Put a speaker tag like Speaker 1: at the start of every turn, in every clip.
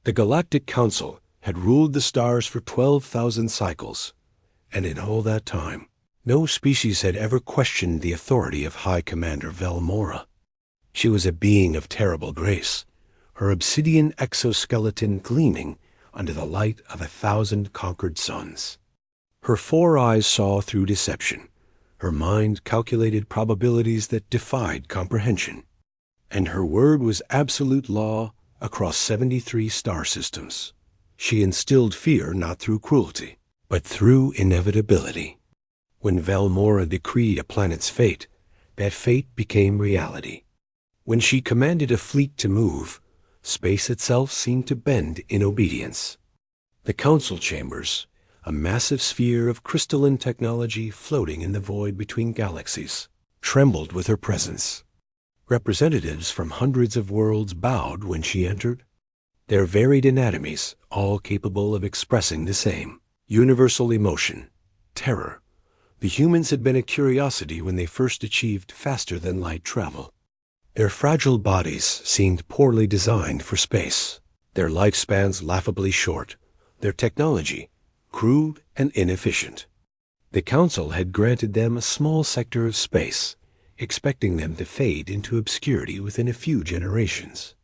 Speaker 1: The Galactic Council had ruled the stars for 12,000 cycles, and in all that time, no species had ever questioned the authority of High Commander Velmora. She was a being of terrible grace, her obsidian exoskeleton gleaming under the light of 1,000 conquered suns. Her 4 eyes saw through deception. Her mind calculated probabilities that defied comprehension. And her word was absolute law across 73 star systems. She instilled fear not through cruelty, but through inevitability. When Velmora decreed a planet's fate, that fate became reality. When she commanded a fleet to move, space itself seemed to bend in obedience. The council chambers, a massive sphere of crystalline technology floating in the void between galaxies, trembled with her presence. Representatives from hundreds of worlds bowed when she entered, their varied anatomies all capable of expressing the same universal emotion, terror. The humans had been a curiosity when they first achieved faster-than-light travel. Their fragile bodies seemed poorly designed for space, their lifespans laughably short, their technology crude and inefficient. The Council had granted them a small sector of space, expecting them to fade into obscurity within a few generations.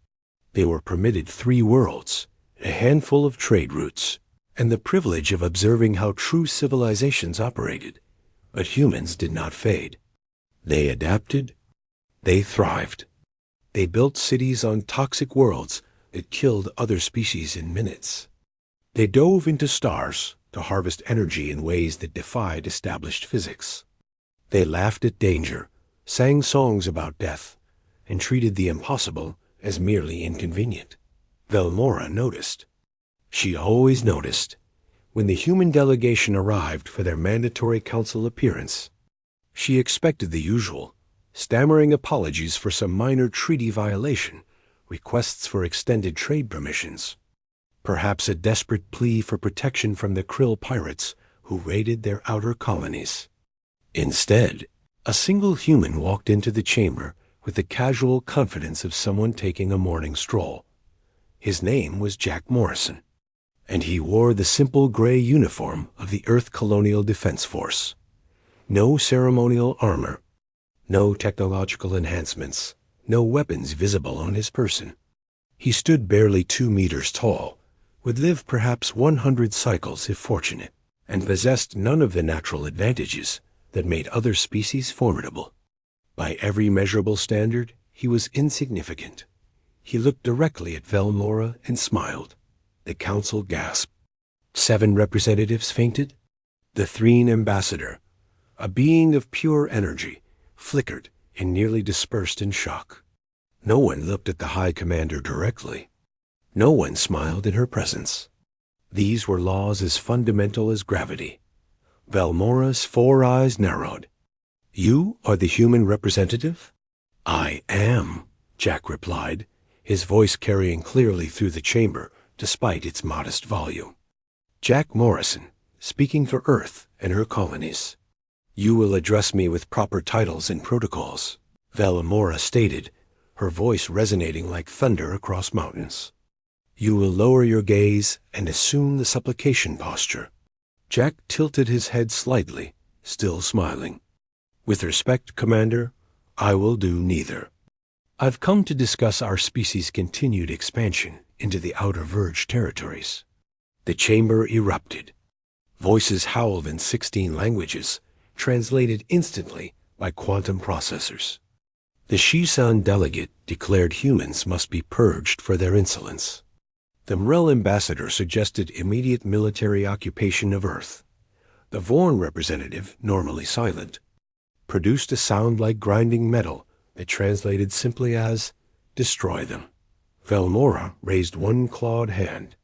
Speaker 1: They were permitted 3 worlds, a handful of trade routes, and the privilege of observing how true civilizations operated. But humans did not fade. They adapted. They thrived. They built cities on toxic worlds that killed other species in minutes. They dove into stars to harvest energy in ways that defied established physics. They laughed at danger, sang songs about death, and treated the impossible as merely inconvenient. Velmora noticed. She always noticed. When the human delegation arrived for their mandatory council appearance, she expected the usual, stammering apologies for some minor treaty violation, requests for extended trade permissions, perhaps a desperate plea for protection from the krill pirates who raided their outer colonies. Instead, a single human walked into the chamber with the casual confidence of someone taking a morning stroll. His name was Jack Morrison, and he wore the simple gray uniform of the Earth Colonial Defense Force. No ceremonial armor, no technological enhancements, no weapons visible on his person. He stood barely 2 meters tall, would live perhaps 100 cycles if fortunate, and possessed none of the natural advantages that made other species formidable. By every measurable standard, he was insignificant. He looked directly at Velmora and smiled. The council gasped. 7 representatives fainted. The Threen ambassador, a being of pure energy, flickered and nearly dispersed in shock. No one looked at the High Commander directly. No one smiled in her presence. These were laws as fundamental as gravity. Velmora's 4 eyes narrowed. "You are the human representative?" "I am," Jack replied, his voice carrying clearly through the chamber despite its modest volume. "Jack Morrison, speaking for Earth and her colonies." "You will address me with proper titles and protocols," Velmora stated, her voice resonating like thunder across mountains. "You will lower your gaze and assume the supplication posture." Jack tilted his head slightly, still smiling. "With respect, Commander, I will do neither. I've come to discuss our species' continued expansion into the outer verge territories." The chamber erupted. Voices howled in 16 languages, translated instantly by quantum processors. The Shisan delegate declared humans must be purged for their insolence. The Mrel ambassador suggested immediate military occupation of Earth. The Vorn representative, normally silent, produced a sound like grinding metal that translated simply as, "Destroy them." Velmora raised one clawed hand,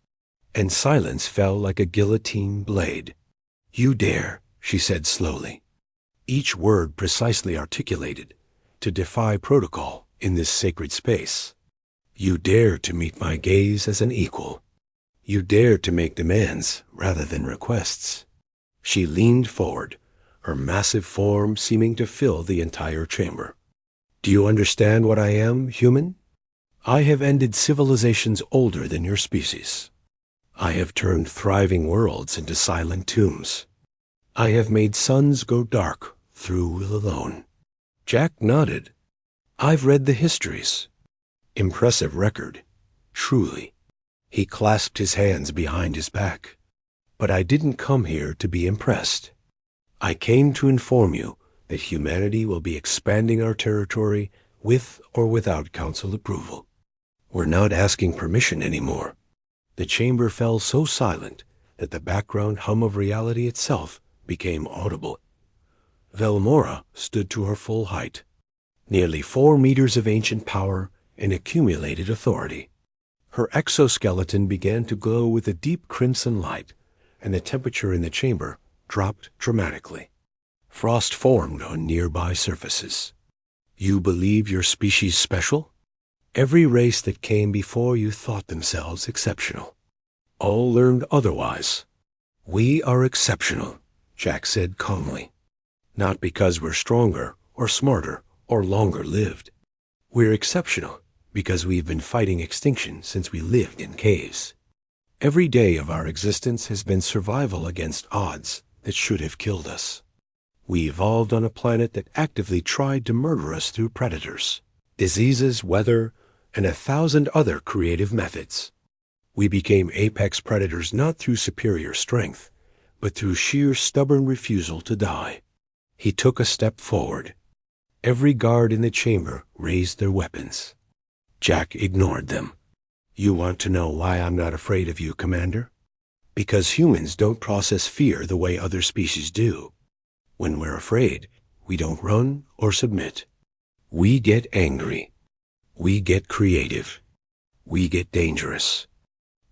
Speaker 1: and silence fell like a guillotine blade. "You dare," she said slowly, each word precisely articulated, "to defy protocol in this sacred space. You dare to meet my gaze as an equal. You dare to make demands rather than requests." She leaned forward, her massive form seeming to fill the entire chamber. "Do you understand what I am, human?" I have ended civilizations older than your species. I have turned thriving worlds into silent tombs. I have made suns go dark through will alone. Jack nodded. I've read the histories. Impressive record, truly. He clasped his hands behind his back. But I didn't come here to be impressed. I came to inform you that humanity will be expanding our territory with or without council approval. We're not asking permission anymore. The chamber fell so silent that the background hum of reality itself became audible. Velmora stood to her full height, nearly 4 meters of ancient power and accumulated authority. Her exoskeleton began to glow with a deep crimson light, and the temperature in the chamber dropped dramatically. Frost formed on nearby surfaces. You believe your species special? Every race that came before you thought themselves exceptional. All learned otherwise. We are exceptional, Jack said calmly. Not because we're stronger or smarter or longer lived. We're exceptional because we've been fighting extinction since we lived in caves. Every day of our existence has been survival against odds that should have killed us. We evolved on a planet that actively tried to murder us through predators, diseases, weather, and 1,000 other creative methods. We became apex predators not through superior strength, but through sheer stubborn refusal to die. He took a step forward. Every guard in the chamber raised their weapons. Jack ignored them. You want to know why I'm not afraid of you, Commander? Because humans don't process fear the way other species do. When we're afraid, we don't run or submit. We get angry. We get creative. We get dangerous.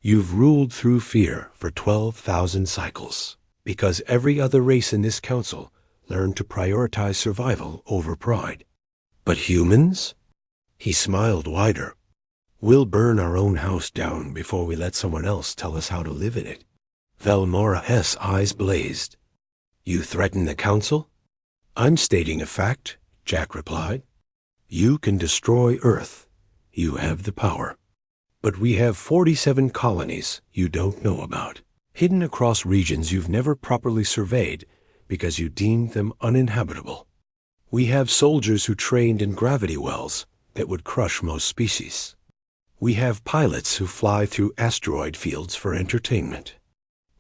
Speaker 1: You've ruled through fear for 12,000 cycles, because every other race in this council learned to prioritize survival over pride. But humans? He smiled wider. We'll burn our own house down before we let someone else tell us how to live in it. Velmora's eyes blazed. You threaten the council? I'm stating a fact, Jack replied. You can destroy Earth. You have the power. But we have 47 colonies you don't know about, hidden across regions you've never properly surveyed because you deemed them uninhabitable. We have soldiers who trained in gravity wells that would crush most species. We have pilots who fly through asteroid fields for entertainment.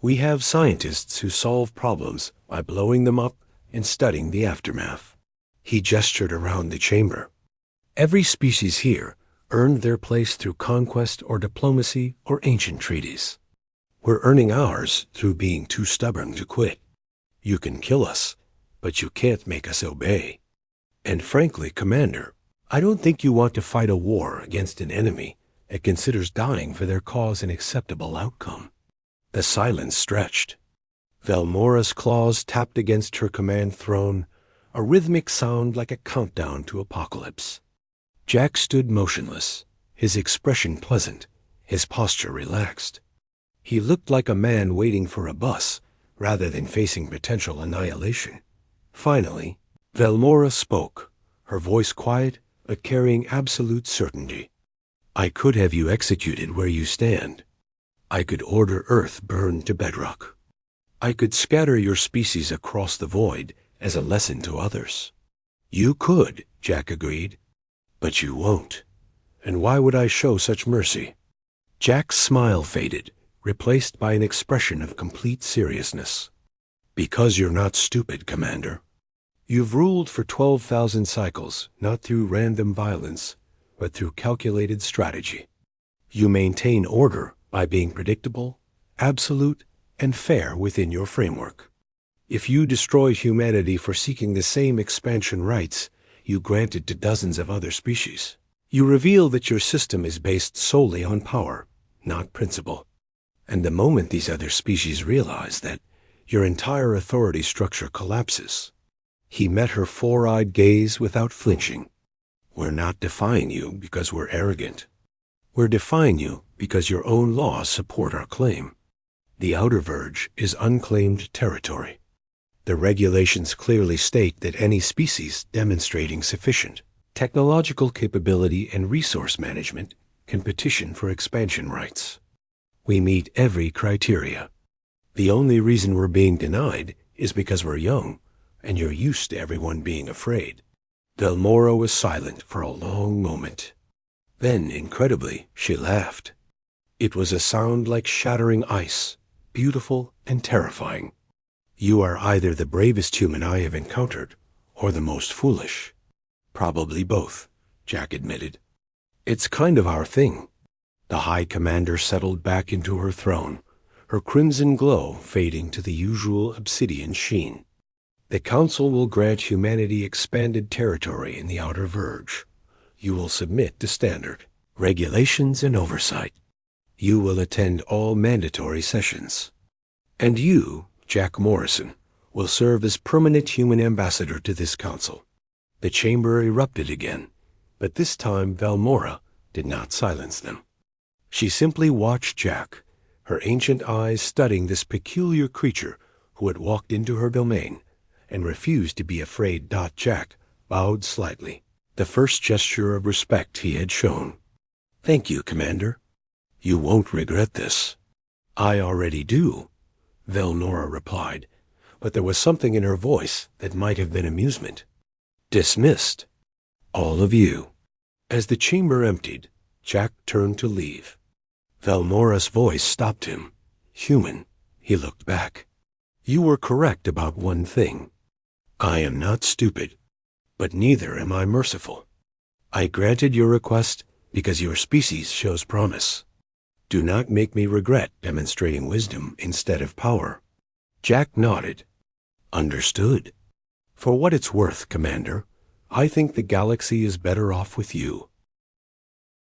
Speaker 1: We have scientists who solve problems by blowing them up and studying the aftermath. He gestured around the chamber. Every species here earned their place through conquest or diplomacy or ancient treaties. We're earning ours through being too stubborn to quit. You can kill us, but you can't make us obey. And frankly, Commander, I don't think you want to fight a war against an enemy that considers dying for their cause an acceptable outcome. The silence stretched. Velmora's claws tapped against her command throne, a rhythmic sound like a countdown to apocalypse. Jack stood motionless, his expression pleasant, his posture relaxed. He looked like a man waiting for a bus rather than facing potential annihilation. Finally, Velmora spoke, her voice quiet but carrying absolute certainty. I could have you executed where you stand. I could order Earth burned to bedrock. I could scatter your species across the void as a lesson to others. You could, Jack agreed, but you won't. And why would I show such mercy? Jack's smile faded, replaced by an expression of complete seriousness. Because you're not stupid, Commander. You've ruled for 12,000 cycles, not through random violence, but through calculated strategy. You maintain order by being predictable, absolute, and fair within your framework. If you destroy humanity for seeking the same expansion rights you granted to dozens of other species, you reveal that your system is based solely on power, not principle. And the moment these other species realize that, your entire authority structure collapses. He met her four-eyed gaze without flinching. We're not defying you because we're arrogant. We're defying you because your own laws support our claim. The outer verge is unclaimed territory. The regulations clearly state that any species demonstrating sufficient technological capability and resource management can petition for expansion rights. We meet every criteria. The only reason we're being denied is because we're young, and you're used to everyone being afraid." Velmora was silent for a long moment. Then, incredibly, she laughed. It was a sound like shattering ice, beautiful and terrifying. "You are either the bravest human I have encountered, or the most foolish." "Probably both," Jack admitted. "It's kind of our thing." The High Commander settled back into her throne, her crimson glow fading to the usual obsidian sheen. "The Council will grant humanity expanded territory in the Outer Verge. You will submit to standard regulations and oversight. You will attend all mandatory sessions. And you, Jack Morrison, will serve as permanent human ambassador to this council." The chamber erupted again, but this time Velmora did not silence them. She simply watched Jack, her ancient eyes studying this peculiar creature who had walked into her domain and refused to be afraid. Jack bowed slightly, the first gesture of respect he had shown. "Thank you, Commander. You won't regret this." "I already do," Velmora replied, but there was something in her voice that might have been amusement. "Dismissed. All of you." As the chamber emptied, Jack turned to leave. Velmora's voice stopped him. Human, he looked back. "You were correct about one thing. I am not stupid, but neither am I merciful. I granted your request because your species shows promise. Do not make me regret demonstrating wisdom instead of power." Jack nodded. "Understood. For what it's worth, Commander, I think the galaxy is better off with you."